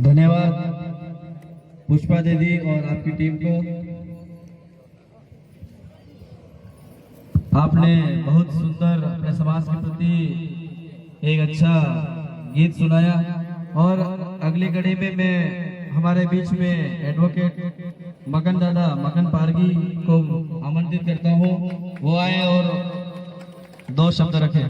धन्यवाद पुष्पा दीदी और आपकी टीम को। आपने बहुत सुंदर अपने समाज के प्रति एक अच्छा गीत सुनाया और अगली कड़ी में मैं हमारे बीच में एडवोकेट मगन दादा मगन पारगी को आमंत्रित करता हूँ, वो आए और 2 शब्द रखें।